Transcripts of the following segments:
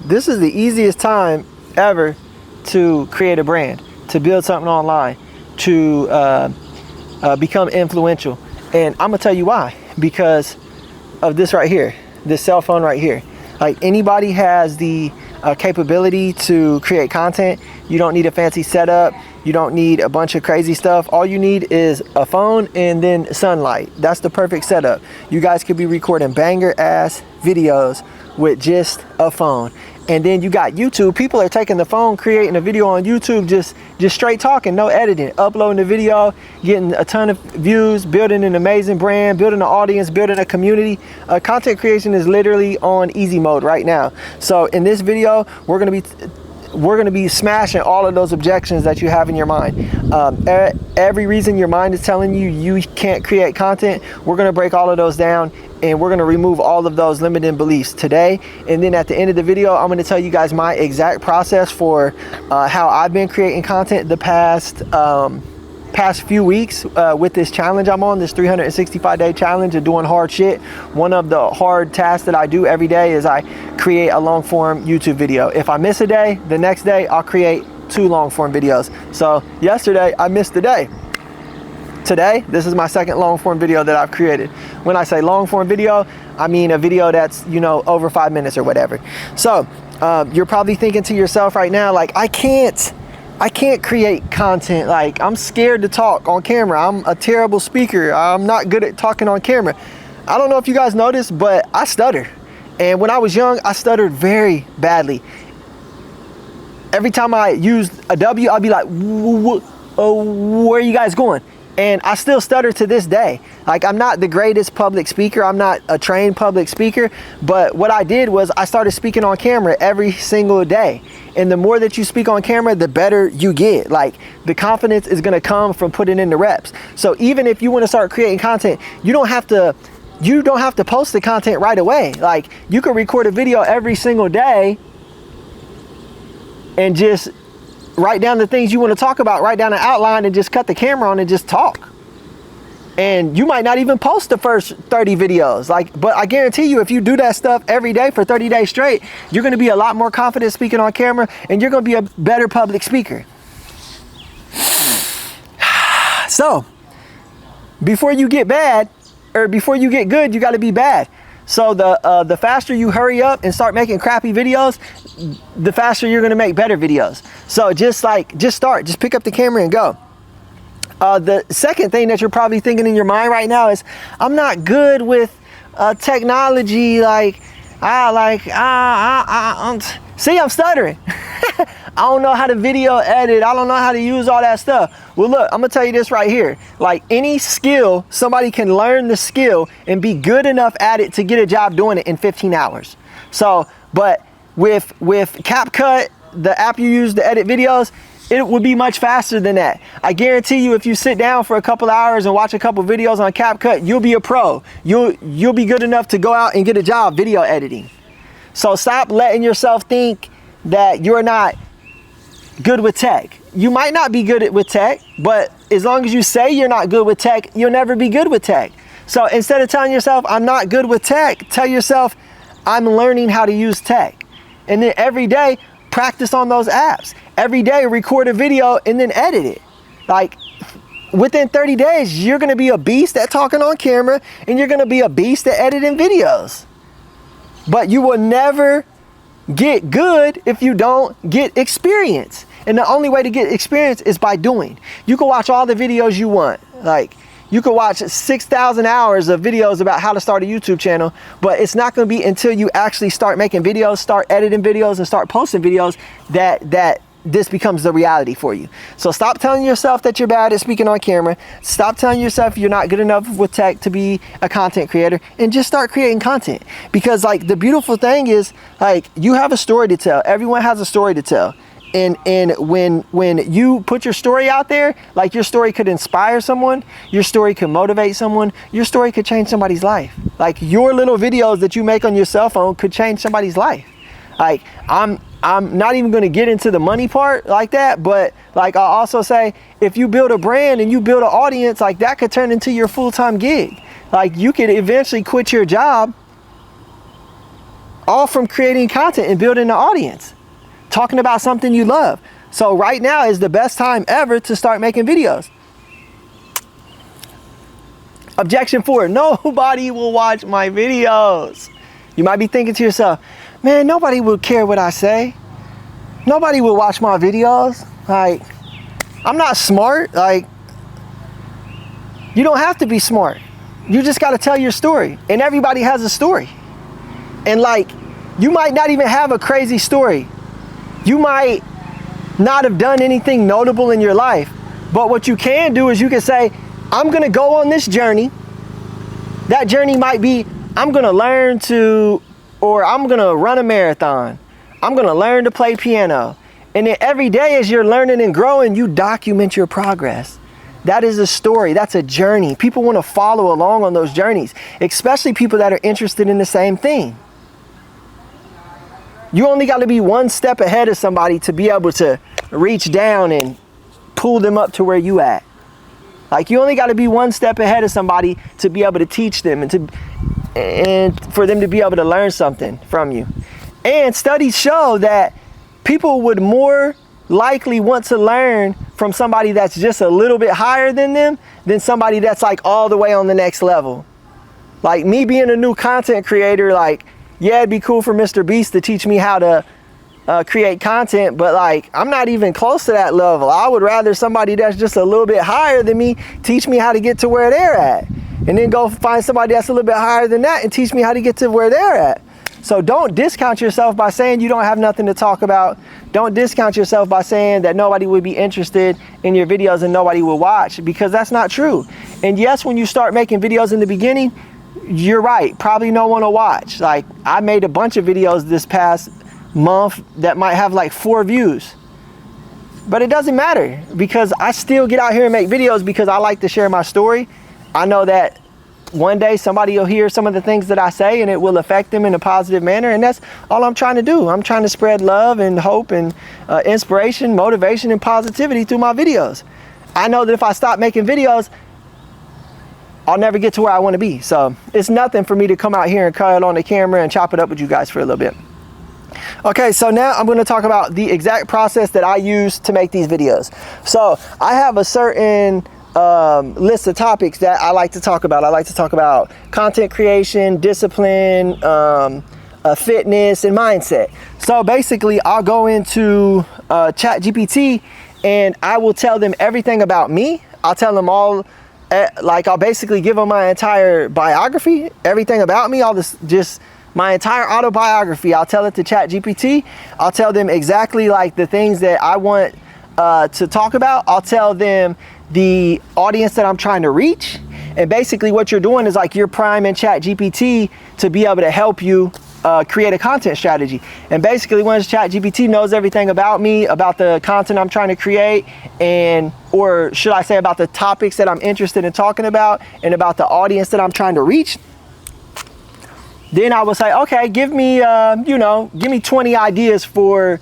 this is the easiest time ever to create a brand, to build something online, to become influential. And I'm gonna tell you why. Because of this right here, this cell phone right here. Like, anybody has the capability to create content. You don't need a fancy setup. You don't need a bunch of crazy stuff. All you need is a phone and then sunlight. That's the perfect setup. You guys could be recording banger ass videos with just a phone. And then you got YouTube. People are taking the phone, creating a video on YouTube, just straight talking, no editing, uploading the video, getting a ton of views, building an amazing brand, building an audience, building a community. Content creation is literally on easy mode right now. So in this video, we're gonna be smashing all of those objections that you have in your mind. Every reason your mind is telling you you can't create content, we're gonna break all of those down, and we're gonna remove all of those limiting beliefs today. And then at the end of the video, I'm gonna tell you guys my exact process for how I've been creating content the past few weeks with this challenge I'm on, this 365-day challenge of doing hard shit. One of the hard tasks that I do every day is I create a long form YouTube video. If I miss a day, the next day I'll create 2 long form videos. So yesterday I missed a day. Today, this is my second long form video that I've created. When I say long form video, I mean a video that's, you know, over 5 minutes or whatever. So you're probably thinking to yourself right now, like, I can't create content. Like, I'm scared to talk on camera. I'm a terrible speaker. I'm not good at talking on camera. I don't know if you guys noticed, but I stutter. And when I was young, I stuttered very badly. Every time I used a W, I'd be like, where are you guys going? And I still stutter to this day. Like, I'm not the greatest public speaker. I'm not a trained public speaker. But what I did was I started speaking on camera every single day. And the more that you speak on camera, the better you get. Like, the confidence is gonna come from putting in the reps. So even if you wanna start creating content, you don't have to post the content right away. Like, you can record a video every single day and just write down the things you want to talk about, write down an outline, and just cut the camera on and just talk. And you might not even post the first 30 videos. Like, but I guarantee you, if you do that stuff every day for 30 days straight, you're going to be a lot more confident speaking on camera, and you're going to be a better public speaker. So before you get bad, or before you get good, you got to be bad. So the faster you hurry up and start making crappy videos, the faster you're gonna make better videos. So just pick up the camera and go. The second thing that you're probably thinking in your mind right now is, I'm not good with technology. See, I'm stuttering. I don't know how to video edit. I don't know how to use all that stuff. Well, look, I'm gonna tell you this right here. Like, any skill, somebody can learn the skill and be good enough at it to get a job doing it in 15 hours. So, but with CapCut, the app you use to edit videos, it would be much faster than that. I guarantee you, if you sit down for a couple hours and watch a couple videos on CapCut, you'll be a pro. You'll be good enough to go out and get a job video editing. So stop letting yourself think that you're not good with tech. You might not be good with tech, but as long as you say you're not good with tech, you'll never be good with tech. So instead of telling yourself, I'm not good with tech, tell yourself, I'm learning how to use tech. And then every day, practice on those apps. Every day, record a video and then edit it. Like, within 30 days, you're gonna be a beast at talking on camera, and you're gonna be a beast at editing videos. But you will never get good if you don't get experience. And the only way to get experience is by doing. You can watch all the videos you want. Like, you can watch 6,000 hours of videos about how to start a YouTube channel, but it's not going to be until you actually start making videos, start editing videos, and start posting videos that this becomes the reality for you. So stop telling yourself that you're bad at speaking on camera. Stop telling yourself you're not good enough with tech to be a content creator, and just start creating content. Because, like, the beautiful thing is, like, you have a story to tell. Everyone has a story to tell. And when you put your story out there, like, your story could inspire someone, your story could motivate someone, your story could change somebody's life. Like, your little videos that you make on your cell phone could change somebody's life. Like, I'm not even going to get into the money part like that, but, like, I'll also say, if you build a brand and you build an audience, like, that could turn into your full-time gig. Like, you could eventually quit your job all from creating content and building an audience, talking about something you love. So right now is the best time ever to start making videos. Objection 4, nobody will watch my videos. You might be thinking to yourself, man, nobody will care what I say. Nobody will watch my videos. Like, I'm not smart. Like, you don't have to be smart. You just got to tell your story. And everybody has a story. And like, you might not even have a crazy story. You might not have done anything notable in your life. But what you can do is you can say, I'm going to go on this journey. That journey might be, I'm going to learn to, or I'm going to run a marathon. I'm going to learn to play piano. And then every day as you're learning and growing, you document your progress. That is a story. That's a journey. People want to follow along on those journeys, especially people that are interested in the same thing. You only got to be one step ahead of somebody to be able to reach down and pull them up to where you at. Like, you only got to be one step ahead of somebody to be able to teach them and for them to be able to learn something from you. And studies show that people would more likely want to learn from somebody that's just a little bit higher than them than somebody that's like all the way on the next level. Like me being a new content creator, like, yeah, it'd be cool for Mr. Beast to teach me how to create content, but like, I'm not even close to that level. I would rather somebody that's just a little bit higher than me teach me how to get to where they're at, and then go find somebody that's a little bit higher than that and teach me how to get to where they're at. So don't discount yourself by saying you don't have nothing to talk about. Don't discount yourself by saying that nobody would be interested in your videos and nobody will watch, because that's not true. And yes, when you start making videos in the beginning, you're right, probably no one will watch. Like, I made a bunch of videos this past month that might have like 4 views, but it doesn't matter, because I still get out here and make videos because I like to share my story. I know that one day somebody will hear some of the things that I say and it will affect them in a positive manner, and that's all I'm trying to do. I'm trying to spread love and hope and inspiration, motivation, and positivity through my videos. I know that if I stop making videos, I'll never get to where I want to be. So it's nothing for me to come out here and cut it on the camera and chop it up with you guys for a little bit. Okay, so now I'm going to talk about the exact process that I use to make these videos. So I have a certain list of topics that I like to talk about. I like to talk about content creation, discipline, fitness, and mindset. So basically, I'll go into ChatGPT and I will tell them everything about me. I'll tell them all, I'll basically give them my entire biography, everything about me. I'll just my entire autobiography. I'll tell it to ChatGPT. I'll tell them exactly like the things that I want to talk about. I'll tell them the audience that I'm trying to reach. And basically what you're doing is like you're priming ChatGPT to be able to help you create a content strategy. And basically once ChatGPT knows everything about me, about the content I'm trying to create, and or should I say about the topics that I'm interested in talking about and about the audience that I'm trying to reach, then I will say, okay, give me 20 ideas for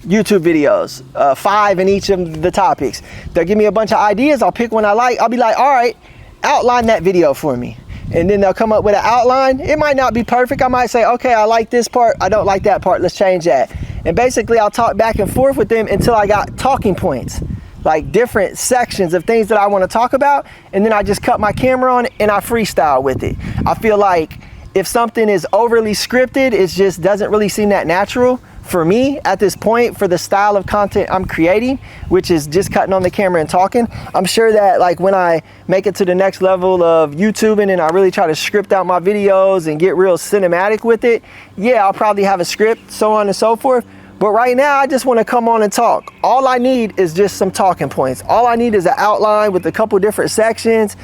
YouTube videos, 5 in each of the topics. They'll give me a bunch of ideas. I'll pick one I like. I'll be like, all right, outline that video for me. And then they'll come up with an outline. It might not be perfect. I might say, okay, I like this part. I don't like that part. Let's change that. And basically I'll talk back and forth with them until I got talking points, like different sections of things that I want to talk about. And then I just cut my camera on and I freestyle with it. I feel like if something is overly scripted, it just doesn't really seem that natural for me at this point for the style of content I'm creating, which is just cutting on the camera and talking. I'm sure that like when I make it to the next level of YouTubing and I really try to script out my videos and get real cinematic with it, yeah, I'll probably have a script, so on and so forth. But right now, I just want to come on and talk. All I need is just some talking points. All I need is an outline with a couple different sections,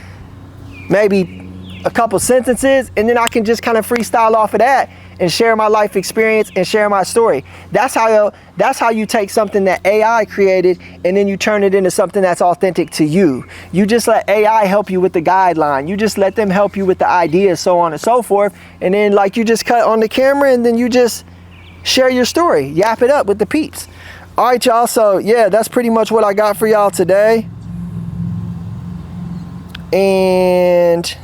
maybe a couple sentences, and then I can just kind of freestyle off of that and share my life experience and share my story. That's how you take something that AI created and then you turn it into something that's authentic to you. You just let AI help you with the guideline. You just let them help you with the ideas, so on and so forth. And then like you just cut on the camera and then you just share your story, yap it up with the peeps. All right, y'all, so yeah, that's pretty much what I got for y'all today. And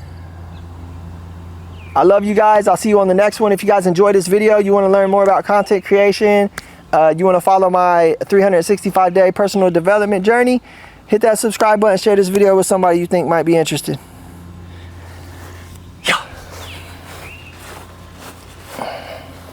I love you guys. I'll see you on the next one. If you guys enjoyed this video, you want to learn more about content creation, you want to follow my 365-day personal development journey, hit that subscribe button, share this video with somebody you think might be interested.